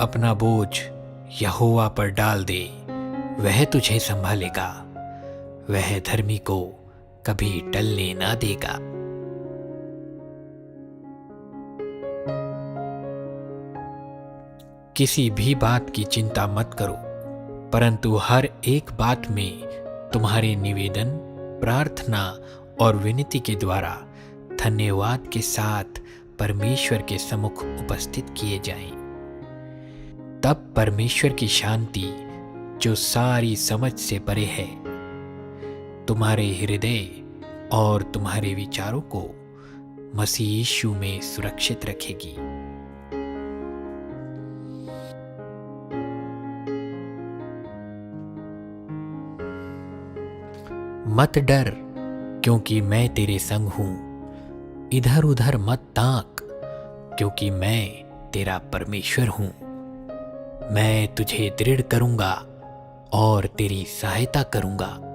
अपना बोझ यहोवा पर डाल दे, वह तुझे संभालेगा, वह धर्मी को कभी टलने ना देगा। किसी भी बात की चिंता मत करो, परंतु हर एक बात में तुम्हारे निवेदन, प्रार्थना और विनती के द्वारा धन्यवाद के साथ परमेश्वर के सम्मुख उपस्थित किए जाएं। तब परमेश्वर की शांति, जो सारी समझ से परे है, तुम्हारे हृदय और तुम्हारे विचारों को मसीह यीशु में सुरक्षित रखेगी। मत डर, क्योंकि मैं तेरे संग हूं। इधर उधर मत ताक, क्योंकि मैं तेरा परमेश्वर हूं। मैं तुझे दृढ़ करूंगा और तेरी सहायता करूंगा।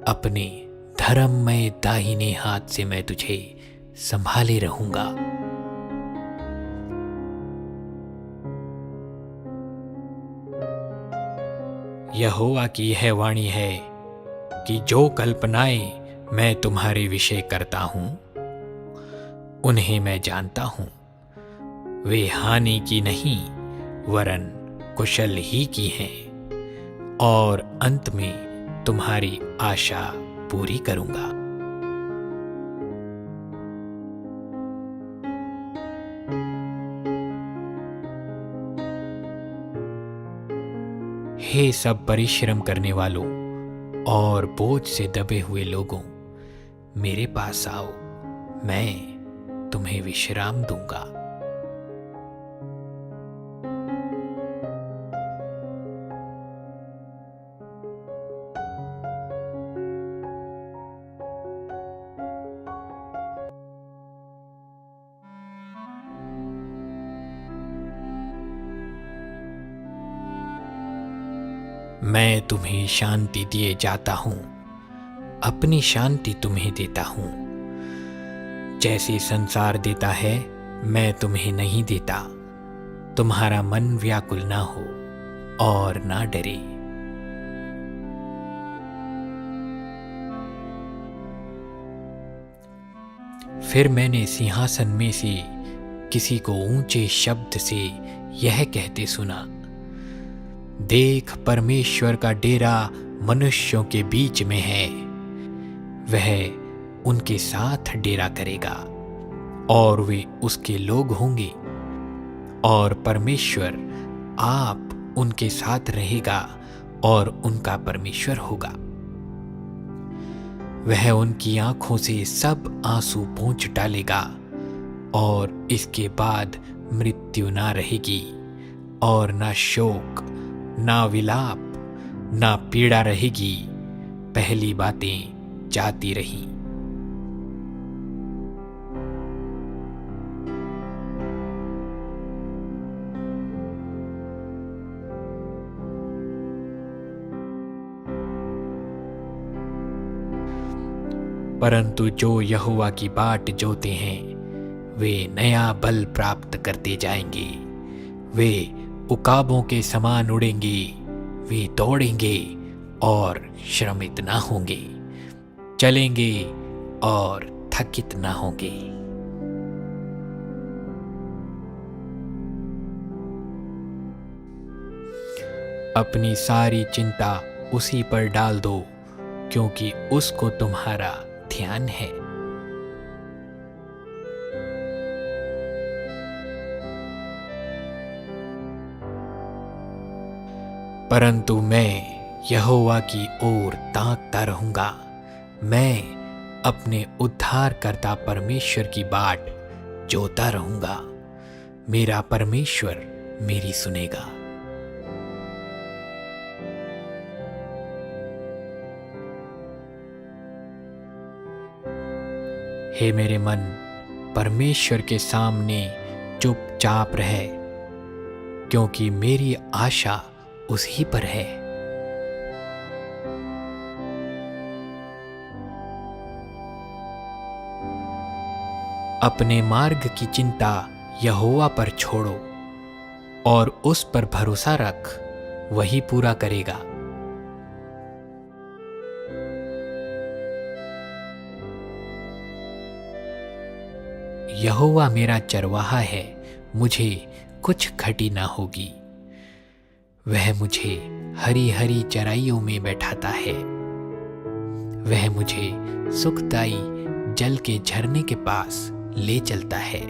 अपने धर्ममय दाहिने हाथ से मैं तुझे संभाले रहूंगा। यहोवा की यह वाणी है कि जो कल्पनाएं मैं तुम्हारे विषय करता हूं, उन्हें मैं जानता हूं। वे हानि की नहीं, वरन कुशल ही की हैं, और अंत में तुम्हारी आशा पूरी करूंगा। हे सब परिश्रम करने वालों और बोझ से दबे हुए लोगों, मेरे पास आओ, मैं तुम्हें विश्राम दूंगा। मैं तुम्हें शांति दिए जाता हूं, अपनी शांति तुम्हें देता हूं। जैसे संसार देता है, मैं तुम्हें नहीं देता। तुम्हारा मन व्याकुल ना हो और ना डरे। फिर मैंने सिंहासन में से किसी को ऊंचे शब्द से यह कहते सुना, देख, परमेश्वर का डेरा मनुष्यों के बीच में है। वह उनके साथ डेरा करेगा और वे उसके लोग होंगे, और परमेश्वर आप उनके साथ रहेगा और उनका परमेश्वर होगा। वह उनकी आंखों से सब आंसू पोंछ डालेगा, और इसके बाद मृत्यु ना रहेगी, और ना शोक, ना विलाप, ना पीड़ा रहेगी। पहली बातें जाती रहीं। परंतु जो यहोवा की बाट जोते हैं, वे नया बल प्राप्त करते जाएंगे। वे उकाबों के समान उड़ेंगे, वे दौड़ेंगे और श्रमित ना होंगे, चलेंगे और थकित ना होंगे। अपनी सारी चिंता उसी पर डाल दो, क्योंकि उसको तुम्हारा ध्यान है। परंतु मैं यहोवा की ओर ताकता रहूंगा। मैं अपने उद्धारकर्ता परमेश्वर की बाट जोता रहूंगा। मेरा परमेश्वर मेरी सुनेगा। हे मेरे मन, परमेश्वर के सामने चुपचाप रहे, क्योंकि मेरी आशा उसी पर है। अपने मार्ग की चिंता यहोवा पर छोड़ो, और उस पर भरोसा रख, वही पूरा करेगा। यहोवा मेरा चरवाहा है, मुझे कुछ घटी ना होगी। वह मुझे हरी हरी चराइयों में बैठाता है। वह मुझे सुखदाई जल के झरने के पास ले चलता है।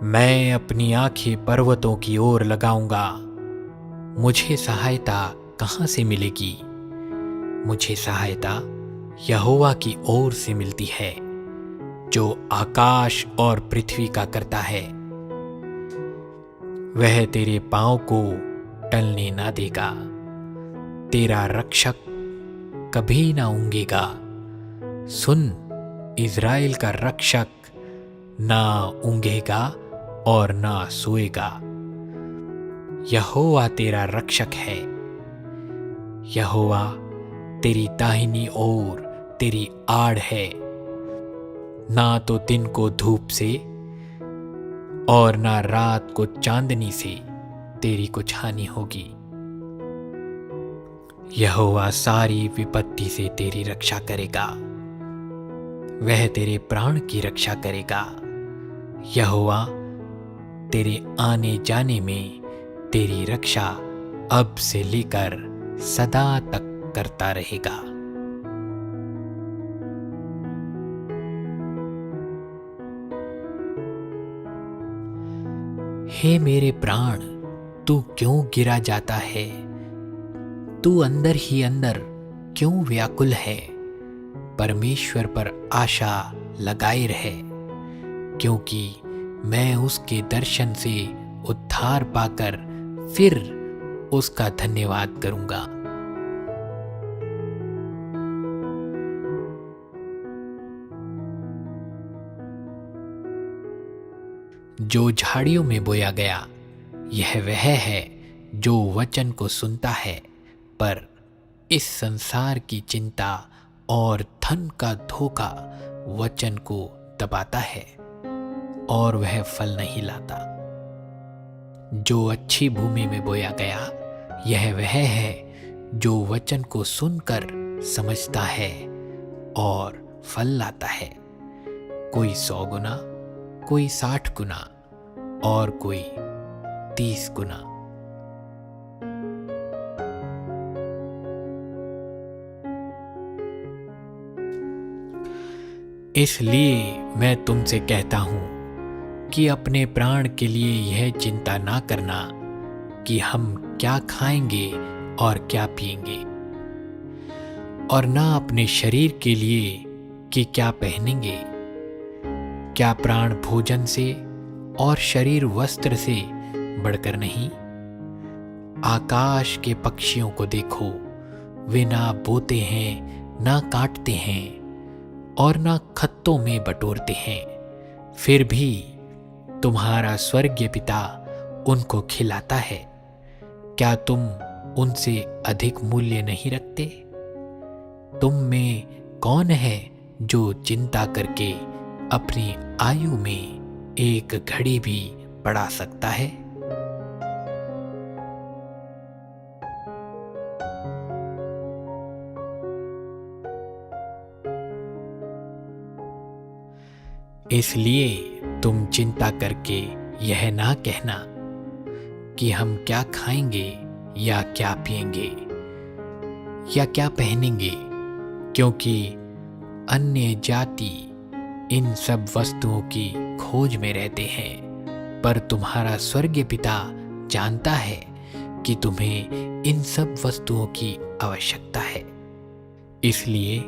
मैं अपनी आंखें पर्वतों की ओर लगाऊंगा। मुझे सहायता कहाँ से मिलेगी? मुझे सहायता यहोवा की ओर से मिलती है, जो आकाश और पृथ्वी का करता है। वह तेरे पांव को टलने ना देगा। तेरा रक्षक कभी ना ऊँघेगा। सुन, इज़राइल का रक्षक ना ऊँघेगा और ना सोएगा। यहोवा तेरा रक्षक है। यहोवा तेरी दाहिनी ओर तेरी आड़ है। ना तो दिन को धूप से और ना रात को चांदनी से तेरी कुछ हानि होगी। यहोवा सारी विपत्ति से तेरी रक्षा करेगा। वह तेरे प्राण की रक्षा करेगा। यहोवा तेरे आने जाने में तेरी रक्षा अब से लेकर सदा तक करता रहेगा। हे मेरे प्राण, तू क्यों गिरा जाता है? तू अंदर ही अंदर क्यों व्याकुल है? परमेश्वर पर आशा लगाए रहे, क्योंकि मैं उसके दर्शन से उद्धार पाकर फिर उसका धन्यवाद करूंगा। जो झाड़ियों में बोया गया, यह वह है जो वचन को सुनता है, पर इस संसार की चिंता और धन का धोखा वचन को दबाता है और वह फल नहीं लाता। जो अच्छी भूमि में बोया गया, यह वह है जो वचन को सुनकर समझता है और फल लाता है, कोई 100 गुना, कोई 60 गुना और कोई 30 गुना। इसलिए मैं तुमसे कहता हूं कि अपने प्राण के लिए यह चिंता ना करना कि हम क्या खाएंगे और क्या पिएंगे, और ना अपने शरीर के लिए कि क्या पहनेंगे। क्या प्राण भोजन से और शरीर वस्त्र से बढ़कर नहीं? आकाश के पक्षियों को देखो, वे ना बोते हैं, ना काटते हैं और ना खत्तों में बटोरते हैं, फिर भी तुम्हारा स्वर्गीय पिता उनको खिलाता है। क्या तुम उनसे अधिक मूल्य नहीं रखते? तुम में कौन है जो चिंता करके अपनी आयु में एक घड़ी भी बढ़ा सकता है? इसलिए तुम चिंता करके यह ना कहना कि हम क्या खाएंगे या क्या पिएंगे या क्या पहनेंगे, क्योंकि अन्य जाति इन सब वस्तुओं की खोज में रहते हैं, पर तुम्हारा स्वर्गीय पिता जानता है कि तुम्हें इन सब वस्तुओं की आवश्यकता है। इसलिए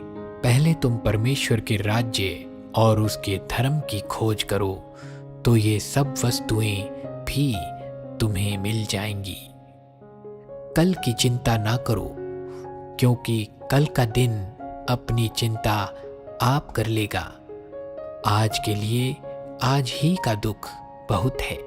पहले तुम परमेश्वर के राज्य और उसके धर्म की खोज करो, तो ये सब वस्तुएं भी तुम्हें मिल जाएंगी। कल की चिंता ना करो, क्योंकि कल का दिन अपनी चिंता आप कर लेगा। आज के लिए आज ही का दुख बहुत है।